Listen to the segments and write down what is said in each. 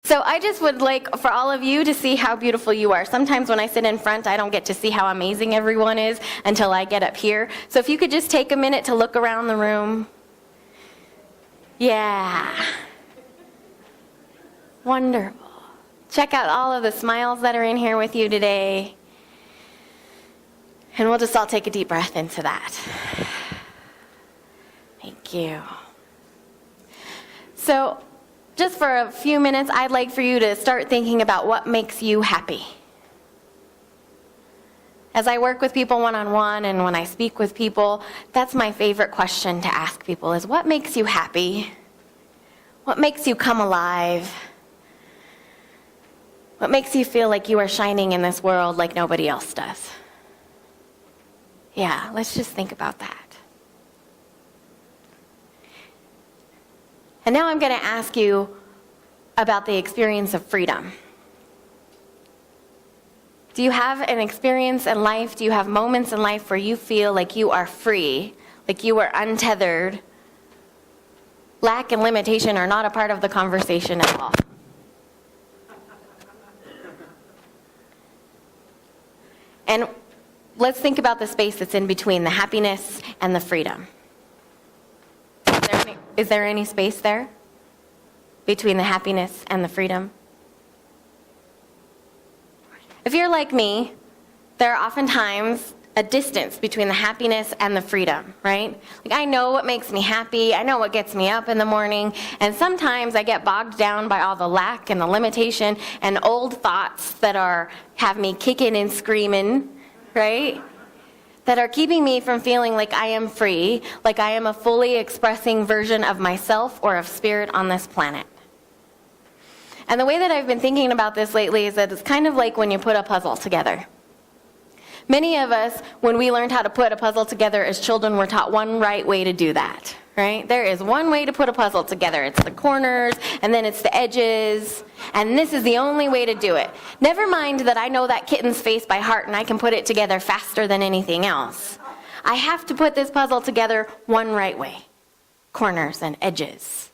So I just would like for all of you to see how beautiful you are. Sometimes when I sit in front, I don't get to see how amazing everyone is until I get up here. So if you could just take a minute to look around the room. Yeah. Wonderful. Check out all of the smiles that are in here with you today. And we'll just all take a deep breath into that. Thank you. So, just for a few minutes, I'd like for you to start thinking about what makes you happy. As I work with people one-on-one and when I speak with people, that's my favorite question to ask people is, what makes you happy? What makes you come alive? What makes you feel like you are shining in this world like nobody else does? Yeah, let's just think about that. And now I'm going to ask you about the experience of freedom. Do you have an experience in life, do you have moments in life where you feel like you are free, like you are untethered? Lack and limitation are not a part of the conversation at all. And let's think about the space that's in between the happiness and the freedom. Is there any space there between the happiness and the freedom? If you're like me, there are oftentimes a distance between the happiness and the freedom, right? Like I know what makes me happy, I know what gets me up in the morning, and sometimes I get bogged down by all the lack and the limitation and old thoughts that have me kicking and screaming, right? That are keeping me from feeling like I am free, like I am a fully expressing version of myself or of spirit on this planet. And the way that I've been thinking about this lately is that it's kind of like when you put a puzzle together. Many of us, when we learned how to put a puzzle together as children, were taught one right way to do that, right? There is one way to put a puzzle together. It's the corners, and then it's the edges, and this is the only way to do it. Never mind that I know that kitten's face by heart, and I can put it together faster than anything else. I have to put this puzzle together one right way. Corners and edges.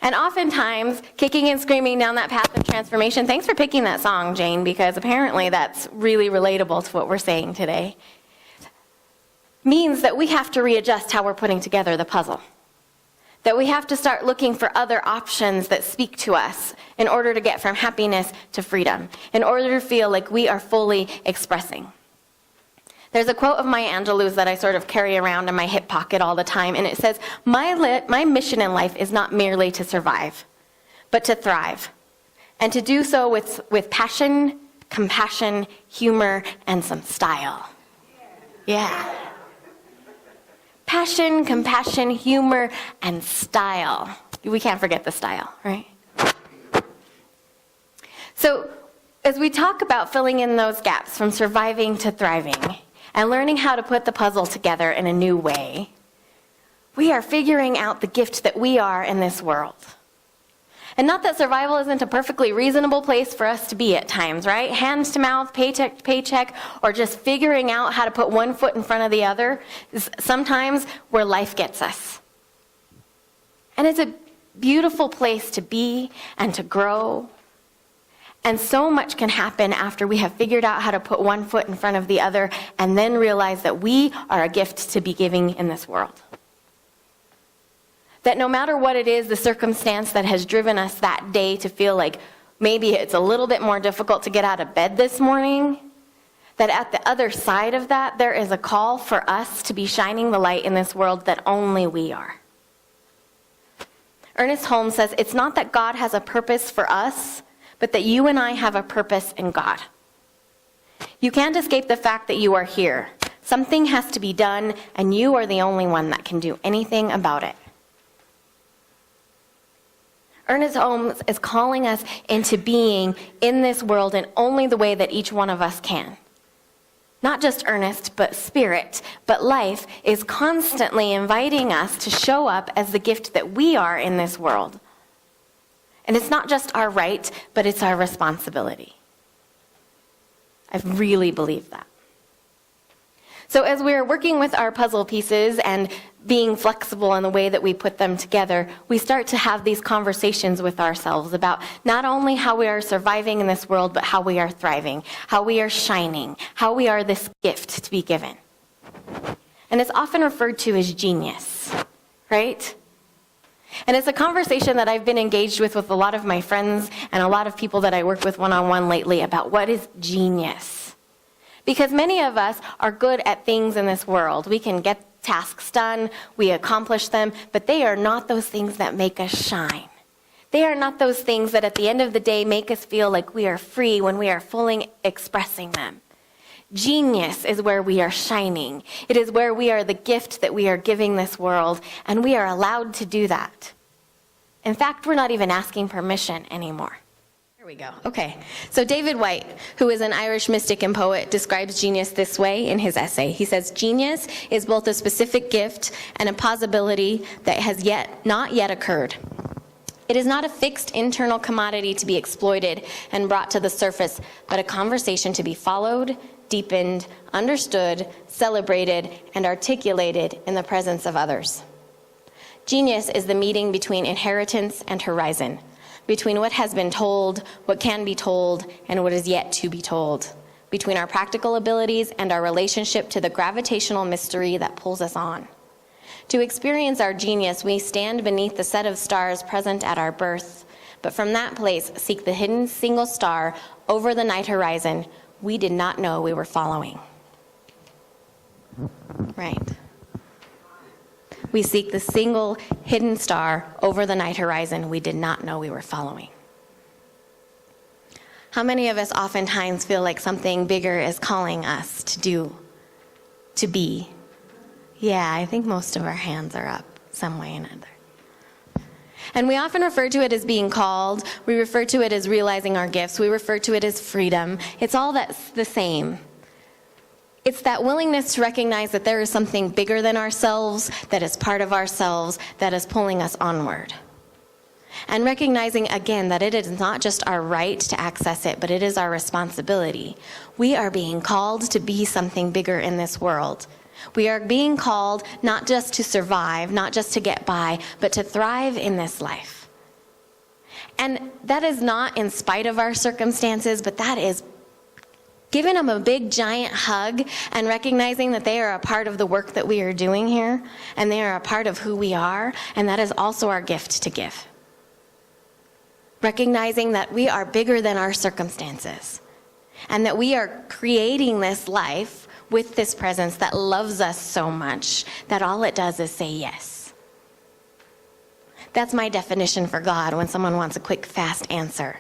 And oftentimes, kicking and screaming down that path of transformation, thanks for picking that song, Jane, because apparently that's really relatable to what we're saying today, means that we have to readjust how we're putting together the puzzle. That we have to start looking for other options that speak to us in order to get from happiness to freedom, in order to feel like we are fully expressing. There's a quote of Maya Angelou's that I sort of carry around in my hip pocket all the time, and it says, my mission in life is not merely to survive, but to thrive, and to do so with passion, compassion, humor, and some style. Yeah. Passion, compassion, humor, and style. We can't forget the style, right? So, as we talk about filling in those gaps from surviving to thriving, and learning how to put the puzzle together in a new way, we are figuring out the gift that we are in this world. And not that survival isn't a perfectly reasonable place for us to be at times, right? Hand to mouth, paycheck to paycheck, or just figuring out how to put one foot in front of the other is sometimes where life gets us. And it's a beautiful place to be and to grow. And so much can happen after we have figured out how to put one foot in front of the other and then realize that we are a gift to be giving in this world. That no matter what it is, the circumstance that has driven us that day to feel like maybe it's a little bit more difficult to get out of bed this morning, that at the other side of that, there is a call for us to be shining the light in this world that only we are. Ernest Holmes says, it's not that God has a purpose for us, but that you and I have a purpose in God. You can't escape the fact that you are here. Something has to be done, and you are the only one that can do anything about it. Ernest Holmes is calling us into being in this world in only the way that each one of us can. Not just Ernest, but spirit, but life is constantly inviting us to show up as the gift that we are in this world. And it's not just our right, but it's our responsibility. I really believe that. So as we're working with our puzzle pieces and being flexible in the way that we put them together, we start to have these conversations with ourselves about not only how we are surviving in this world, but how we are thriving, how we are shining, how we are this gift to be given. And it's often referred to as genius, right? And it's a conversation that I've been engaged with a lot of my friends and a lot of people that I work with one-on-one lately about what is genius. Because many of us are good at things in this world. We can get tasks done, we accomplish them, but they are not those things that make us shine. They are not those things that at the end of the day make us feel like we are free when we are fully expressing them. Genius is where we are shining. It is where we are the gift that we are giving this world, and we are allowed to do that. In fact, we're not even asking permission anymore. Here we go. Okay. So David Whyte, who is an Irish mystic and poet, describes genius this way in his essay. He says, "Genius is both a specific gift and a possibility that has not yet occurred. It is not a fixed internal commodity to be exploited and brought to the surface, but a conversation to be followed, deepened, understood, celebrated, and articulated in the presence of others. Genius is the meeting between inheritance and horizon, between what has been told, what can be told, and what is yet to be told, between our practical abilities and our relationship to the gravitational mystery that pulls us on. To experience our genius, we stand beneath the set of stars present at our birth, but from that place seek the hidden single star over the night horizon we did not know we were following." Right. We seek the single hidden star over the night horizon we did not know we were following. How many of us oftentimes feel like something bigger is calling us to do, to be? Yeah, I think most of our hands are up some way or another. And we often refer to it as being called. We refer to it as realizing our gifts. We refer to it as freedom. It's all that's the same. It's that willingness to recognize that there is something bigger than ourselves, that is part of ourselves, that is pulling us onward. And recognizing, again, that it is not just our right to access it, but it is our responsibility. We are being called to be something bigger in this world. We are being called not just to survive, not just to get by, but to thrive in this life. And that is not in spite of our circumstances, but that is giving them a big giant hug and recognizing that they are a part of the work that we are doing here, and they are a part of who we are, and that is also our gift to give. Recognizing that we are bigger than our circumstances, and that we are creating this life with this presence that loves us so much that all it does is say yes. That's my definition for God when someone wants a quick, fast answer.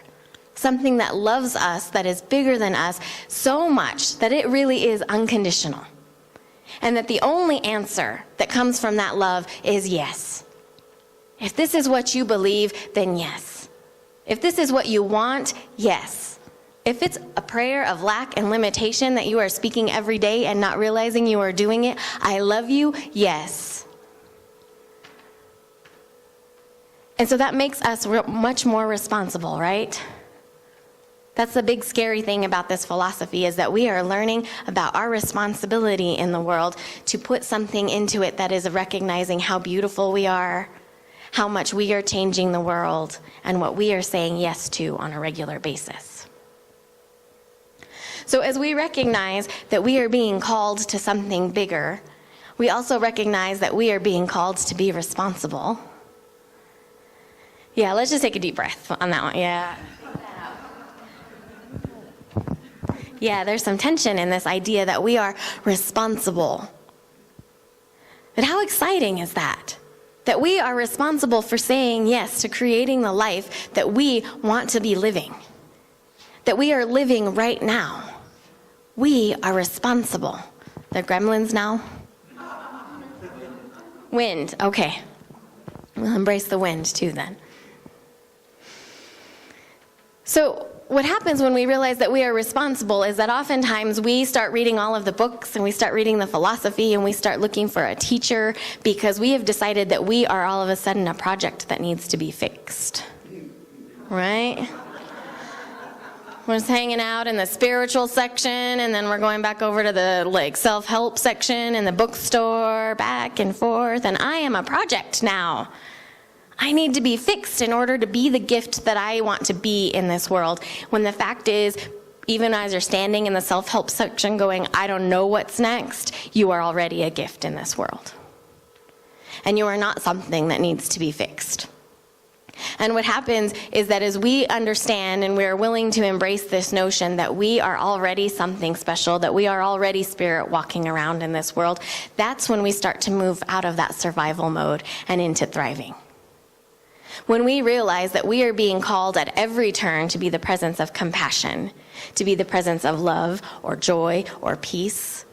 Something that loves us, that is bigger than us, so much that it really is unconditional. And that the only answer that comes from that love is yes. If this is what you believe, then yes. If this is what you want, yes. If it's a prayer of lack and limitation that you are speaking every day and not realizing you are doing it, I love you, yes. And so that makes us much more responsible, right? That's the big scary thing about this philosophy, is that we are learning about our responsibility in the world to put something into it that is recognizing how beautiful we are, how much we are changing the world, and what we are saying yes to on a regular basis. So as we recognize that we are being called to something bigger, we also recognize that we are being called to be responsible. Yeah, let's just take a deep breath on that one. Yeah, there's some tension in this idea that we are responsible. But how exciting is that? That we are responsible for saying yes to creating the life that we want to be living. That we are living right now. We are responsible. The gremlins now? Wind, okay. We'll embrace the wind too then. So what happens when we realize that we are responsible is that oftentimes we start reading all of the books and we start reading the philosophy and we start looking for a teacher because we have decided that we are all of a sudden a project that needs to be fixed. Right? We're just hanging out in the spiritual section, and then we're going back over to the self-help section in the bookstore, back and forth, and I am a project now. I need to be fixed in order to be the gift that I want to be in this world. When the fact is, even as you're standing in the self-help section going, I don't know what's next, you are already a gift in this world. And you are not something that needs to be fixed. And what happens is that as we understand and we are willing to embrace this notion that we are already something special, that we are already spirit walking around in this world, that's when we start to move out of that survival mode and into thriving. When we realize that we are being called at every turn to be the presence of compassion, to be the presence of love or joy or peace,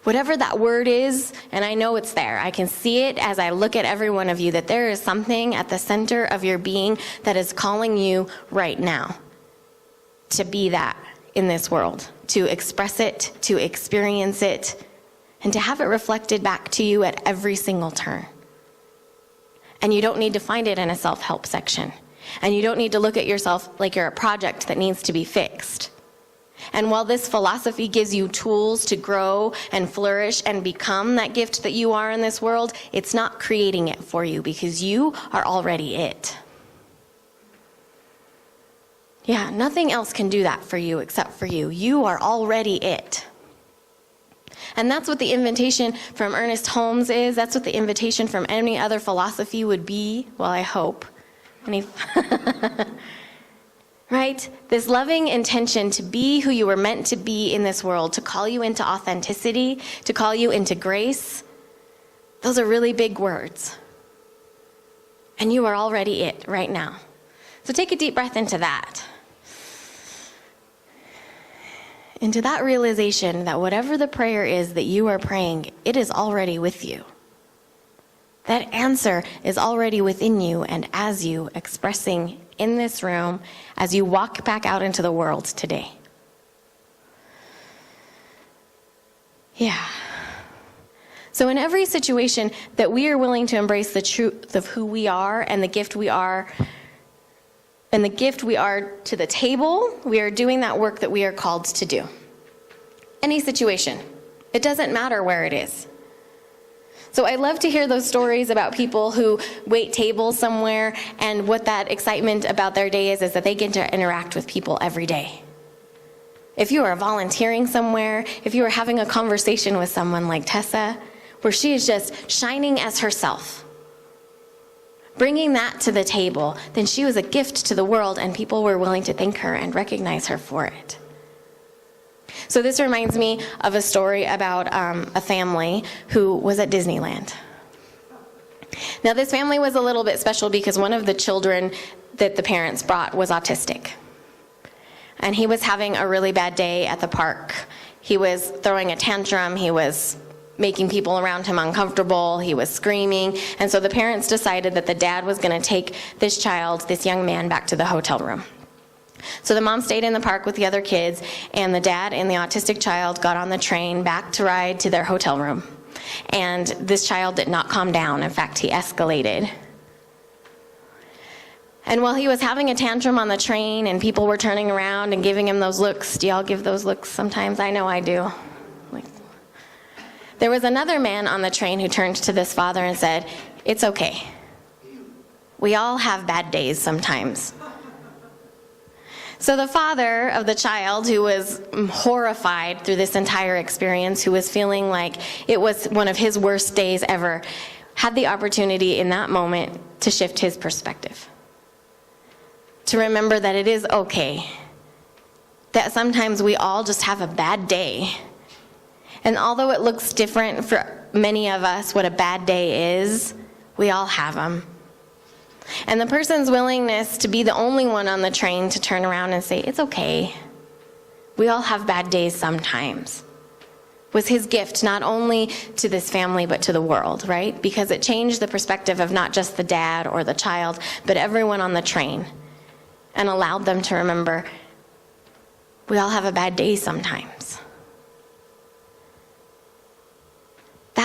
whatever that word is, and I know it's there. I can see it as I look at every one of you, that there is something at the center of your being that is calling you right now to be that in this world, to express it, to experience it, and to have it reflected back to you at every single turn. And you don't need to find it in a self-help section. And you don't need to look at yourself like you're a project that needs to be fixed. And while this philosophy gives you tools to grow and flourish and become that gift that you are in this world, it's not creating it for you because you are already it. Yeah, nothing else can do that for you except for you. You are already it. And that's what the invitation from Ernest Holmes is. That's what the invitation from any other philosophy would be. Well, I hope. Right? This loving intention to be who you were meant to be in this world, to call you into authenticity, to call you into grace. Those are really big words. And you are already it right now. So take a deep breath into that. Into that realization that whatever the prayer is that you are praying, it is already with you. That answer is already within you and as you expressing in this room as you walk back out into the world today. Yeah. So in every situation that we are willing to embrace the truth of who we are and the gift we are, and the gift we are to the table, we are doing that work that we are called to do. Any situation. It doesn't matter where it is. So I love to hear those stories about people who wait tables somewhere, and what that excitement about their day is that they get to interact with people every day. If you are volunteering somewhere, if you are having a conversation with someone like Tessa, where she is just shining as herself, bringing that to the table, then she was a gift to the world, and people were willing to thank her and recognize her for it. So this reminds me of a story about a family who was at Disneyland. Now this family was a little bit special because one of the children that the parents brought was autistic. And he was having a really bad day at the park. He was throwing a tantrum, he was making people around him uncomfortable, he was screaming, and so the parents decided that the dad was going to take this child, this young man, back to the hotel room. So the mom stayed in the park with the other kids, and the dad and the autistic child got on the train back to ride to their hotel room. And this child did not calm down. In fact, he escalated. And while he was having a tantrum on the train and people were turning around and giving him those looks, do y'all give those looks sometimes? I know I do. There was another man on the train who turned to this father and said, "It's okay. We all have bad days sometimes." So the father of the child, who was horrified through this entire experience, who was feeling like it was one of his worst days ever, had the opportunity in that moment to shift his perspective. To remember that it is okay. That sometimes we all just have a bad day. And although it looks different for many of us what a bad day is, we all have them. And the person's willingness to be the only one on the train to turn around and say, "It's okay. We all have bad days sometimes," was his gift not only to this family but to the world, right? Because it changed the perspective of not just the dad or the child, but everyone on the train, and allowed them to remember, we all have a bad day sometimes.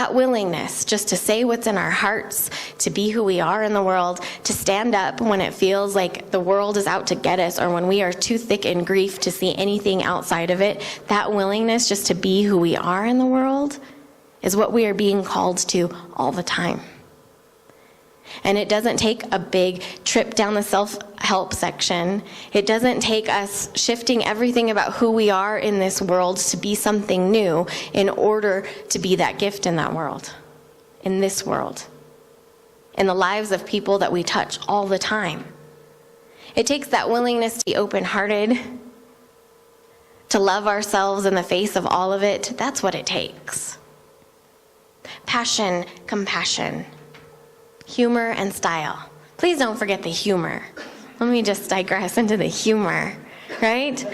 that willingness just to say what's in our hearts, to be who we are in the world, to stand up when it feels like the world is out to get us, or when we are too thick in grief to see anything outside of it, that willingness just to be who we are in the world is what we are being called to all the time. And it doesn't take a big trip down the self-help section. It doesn't take us shifting everything about who we are in this world to be something new in order to be that gift in that world, in this world, in the lives of people that we touch all the time. It takes that willingness to be open-hearted, to love ourselves in the face of all of it. That's what it takes. Passion, compassion, humor, and style. Please don't forget the humor. Let me just digress into the humor, right?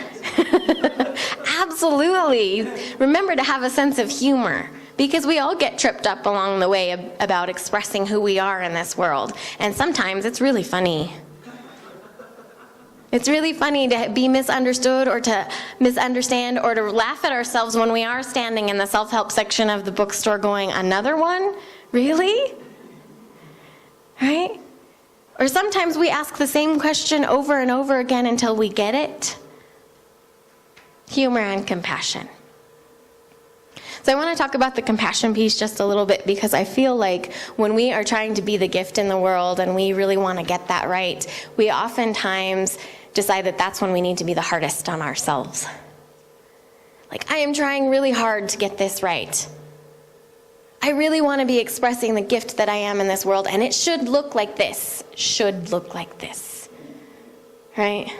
Absolutely. Remember to have a sense of humor, because we all get tripped up along the way about expressing who we are in this world. And sometimes it's really funny. It's really funny to be misunderstood or to misunderstand or to laugh at ourselves when we are standing in the self-help section of the bookstore going, another one? Really? Right? Or sometimes we ask the same question over and over again until we get it. Humor and compassion. So I want to talk about the compassion piece just a little bit, because I feel like when we are trying to be the gift in the world and we really want to get that right, we oftentimes decide that that's when we need to be the hardest on ourselves. Like, I am trying really hard to get this right. I really want to be expressing the gift that I am in this world, and it should look like this. Should look like this. Right?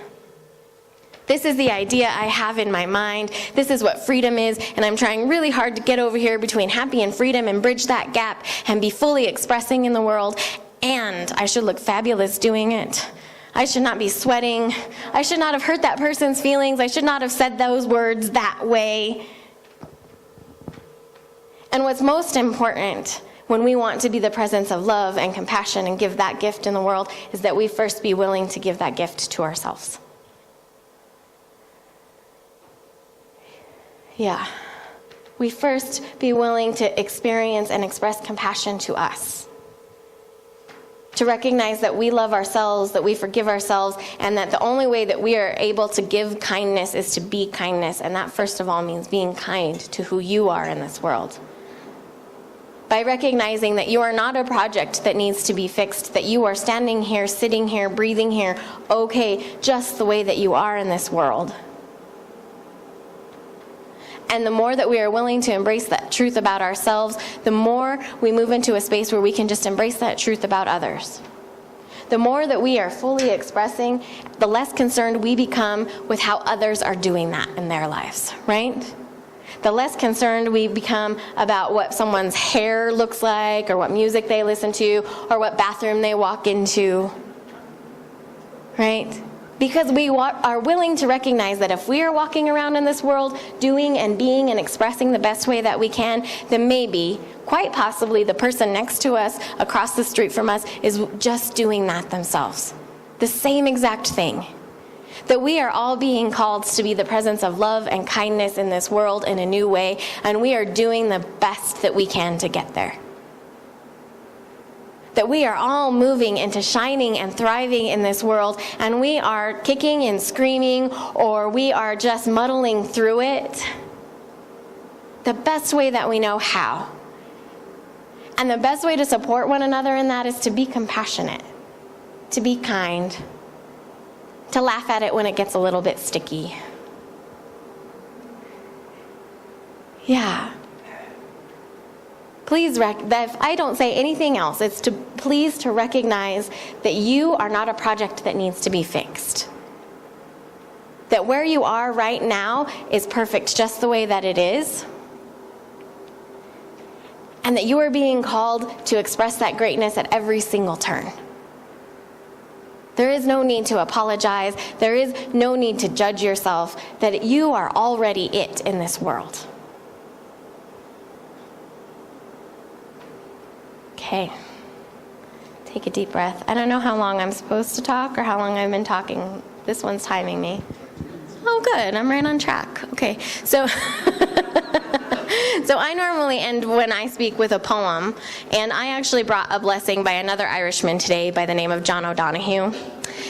This is the idea I have in my mind. This is what freedom is, and I'm trying really hard to get over here between happy and freedom and bridge that gap and be fully expressing in the world, and I should look fabulous doing it. I should not be sweating. I should not have hurt that person's feelings. I should not have said those words that way. And what's most important when we want to be the presence of love and compassion and give that gift in the world is that we first be willing to give that gift to ourselves. Yeah. We first be willing to experience and express compassion to us. To recognize that we love ourselves, that we forgive ourselves, and that the only way that we are able to give kindness is to be kindness. And that first of all means being kind to who you are in this world. By recognizing that you are not a project that needs to be fixed, that you are standing here, sitting here, breathing here, okay, just the way that you are in this world. And the more that we are willing to embrace that truth about ourselves, the more we move into a space where we can just embrace that truth about others. The more that we are fully expressing, the less concerned we become with how others are doing that in their lives, right? The less concerned we become about what someone's hair looks like, or what music they listen to, or what bathroom they walk into, right? Because we are willing to recognize that if we are walking around in this world doing and being and expressing the best way that we can, then maybe, quite possibly, the person next to us, across the street from us, is just doing that themselves. The same exact thing. That we are all being called to be the presence of love and kindness in this world in a new way, and we are doing the best that we can to get there. That we are all moving into shining and thriving in this world, and we are kicking and screaming, or we are just muddling through it the best way that we know how. And the best way to support one another in that is to be compassionate, to be kind, to laugh at it when it gets a little bit sticky. Yeah. Please, if I don't say anything else, it's to please to recognize that you are not a project that needs to be fixed. That where you are right now is perfect just the way that it is. And that you are being called to express that greatness at every single turn. There is no need to apologize. There is no need to judge yourself, that you are already it in this world. Okay. Take a deep breath. I don't know how long I'm supposed to talk or how long I've been talking. This one's timing me. Oh, good. I'm right on track. Okay. So So I normally end when I speak with a poem, and I actually brought a blessing by another Irishman today by the name of John O'Donoghue.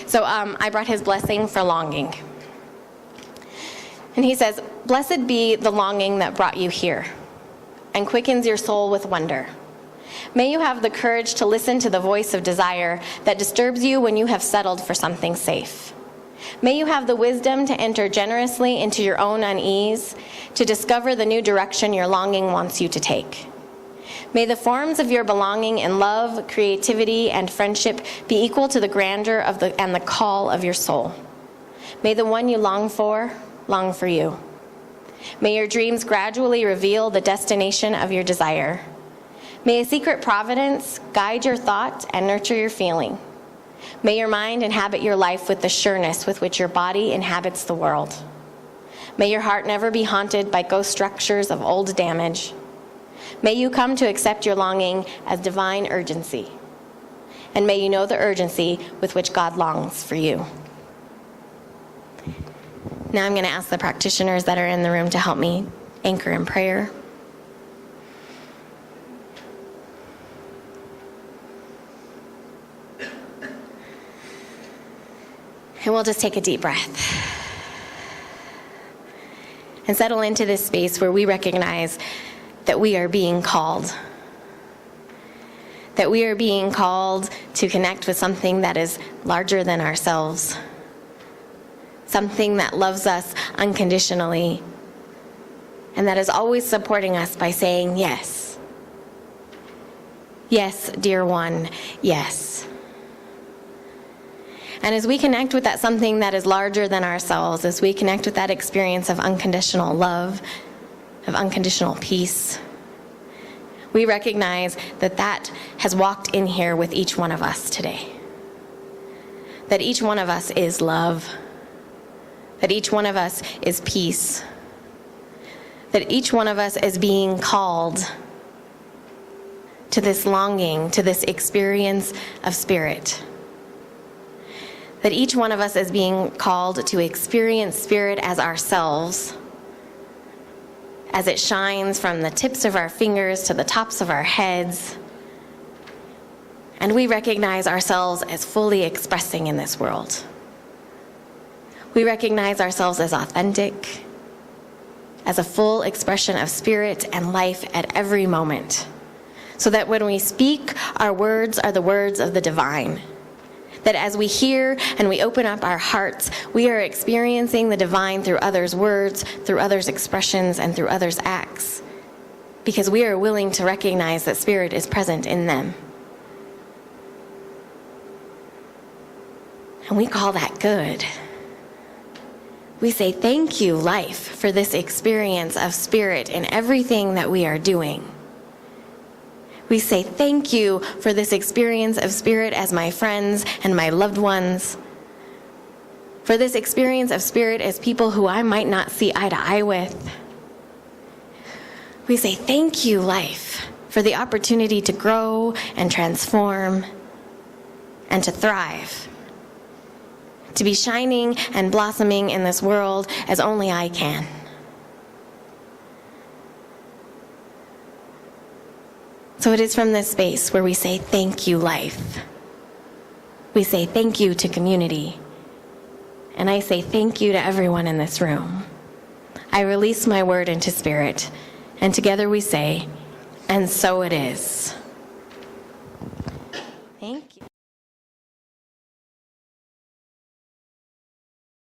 So I brought his blessing for longing. And he says, "Blessed be the longing that brought you here and quickens your soul with wonder. May you have the courage to listen to the voice of desire that disturbs you when you have settled for something safe. May you have the wisdom to enter generously into your own unease, to discover the new direction your longing wants you to take. May the forms of your belonging in love, creativity, and friendship be equal to the grandeur of and the call of your soul. May the one you long for you. May your dreams gradually reveal the destination of your desire. May a secret providence guide your thought and nurture your feeling. May your mind inhabit your life with the sureness with which your body inhabits the world. May your heart never be haunted by ghost structures of old damage. May you come to accept your longing as divine urgency. And may you know the urgency with which God longs for you." Now I'm going to ask the practitioners that are in the room to help me anchor in prayer. And we'll just take a deep breath and settle into this space where we recognize that we are being called. That we are being called to connect with something that is larger than ourselves. Something that loves us unconditionally and that is always supporting us by saying yes. Yes, dear one, yes. And as we connect with that something that is larger than ourselves, as we connect with that experience of unconditional love, of unconditional peace, we recognize that that has walked in here with each one of us today. That each one of us is love. That each one of us is peace. That each one of us is being called to this longing, to this experience of spirit. That each one of us is being called to experience spirit as ourselves, as it shines from the tips of our fingers to the tops of our heads. And we recognize ourselves as fully expressing in this world. We recognize ourselves as authentic, as a full expression of spirit and life at every moment. So that when we speak, our words are the words of the divine. That as we hear and we open up our hearts, we are experiencing the divine through others' words, through others' expressions, and through others' acts. Because we are willing to recognize that spirit is present in them. And we call that good. We say, thank you, life, for this experience of spirit in everything that we are doing. We say, thank you for this experience of spirit as my friends and my loved ones. For this experience of spirit as people who I might not see eye to eye with. We say, thank you, life, for the opportunity to grow and transform and to thrive. To be shining and blossoming in this world as only I can. So it is from this space where we say, thank you, life. We say thank you to community. And I say thank you to everyone in this room. I release my word into spirit, and together we say, and so it is.